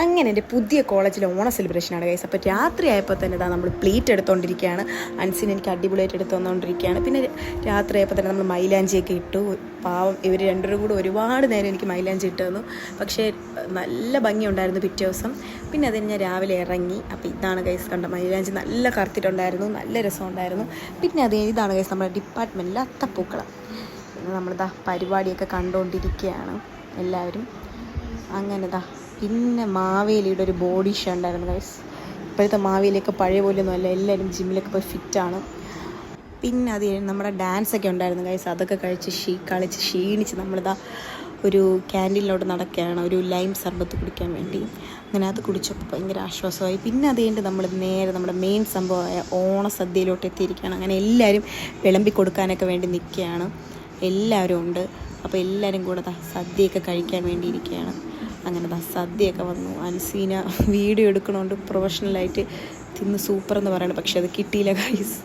അങ്ങനെ എൻ്റെ പുതിയ കോളേജിലെ ഓണ സെലിബ്രേഷനാണ് ഗൈസ്. അപ്പോൾ രാത്രി ആയപ്പോൾ തന്നെ നമ്മൾ പ്ലേറ്റ് എടുത്തുകൊണ്ടിരിക്കുകയാണ്. അൻസിന് എനിക്ക് അടിപൊളിയായിട്ട് എടുത്ത് വന്നുകൊണ്ടിരിക്കുകയാണ്. പിന്നെ രാത്രി ആയപ്പോൾ തന്നെ നമ്മൾ മൈലാഞ്ചിയൊക്കെ ഇട്ടു. പാവം ഇവർ രണ്ടുപേരും കൂടെ ഒരുപാട് നേരം എനിക്ക് മൈലാഞ്ചി ഇട്ട് തന്നു. പക്ഷേ നല്ല ഭംഗിയുണ്ടായിരുന്നു പിറ്റേ ദിവസം. പിന്നെ അതിന് ഞാൻ രാവിലെ ഇറങ്ങി. അപ്പോൾ ഇതാണ് ഗൈസ് കണ്ട മൈലാഞ്ചി നല്ല കറുത്തിട്ടുണ്ടായിരുന്നു, നല്ല രസമുണ്ടായിരുന്നു. പിന്നെ ഇതാണ് ഗൈസ് നമ്മുടെ ഡിപ്പാർട്ട്മെൻറ്റിലെ അത്തപ്പൂക്കളം. നമ്മളിതാ പരിപാടിയൊക്കെ കണ്ടുകൊണ്ടിരിക്കുകയാണ് എല്ലാവരും. അങ്ങനെതാ പിന്നെ മാവേലിയുടെ ഒരു ബോഡി ഷോ ഉണ്ടായിരുന്നു ഗൈസ്. ഇപ്പോഴത്തെ മാവേലിയൊക്കെ പഴയ പോലെയൊന്നുമല്ല, എല്ലാവരും ജിമ്മിലൊക്കെ പോയി ഫിറ്റാണ്. പിന്നെ അത് നമ്മുടെ ഡാൻസൊക്കെ ഉണ്ടായിരുന്നു ഗൈസ്. അതൊക്കെ കളിച്ച് ക്ഷീണിച്ച് നമ്മളിതാ ഒരു ക്യാൻറ്റീനിലോട്ട് നടക്കുകയാണ്, ഒരു ലൈം സർബത്ത് കുടിക്കാൻ വേണ്ടി. അങ്ങനെ അത് കുടിച്ചപ്പോൾ ഭയങ്കര ആശ്വാസമായി. പിന്നെ അത് കഴിഞ്ഞിട്ട് നമ്മൾ നേരെ നമ്മുടെ മെയിൻ സംഭവമായ ഓണസദ്യയിലോട്ട് എത്തിയിരിക്കുകയാണ്. അങ്ങനെ എല്ലാവരും വിളമ്പി കൊടുക്കാനൊക്കെ വേണ്ടി നിൽക്കുകയാണ്. എല്ലാവരും ഉണ്ട്. അപ്പോൾ എല്ലാവരും കൂടെ സദ്യയൊക്കെ കഴിക്കാൻ വേണ്ടി ഇരിക്കുകയാണ്. അങ്ങനെ സദ്യയൊക്കെ വന്നു. അൻസീന വീഡിയോ എടുക്കണോണ്ട് പ്രൊഫഷണലായിട്ട് തിന്ന് സൂപ്പർ എന്ന് പറയണം. പക്ഷെ അത് കിട്ടിയില്ല ഗൈസ്.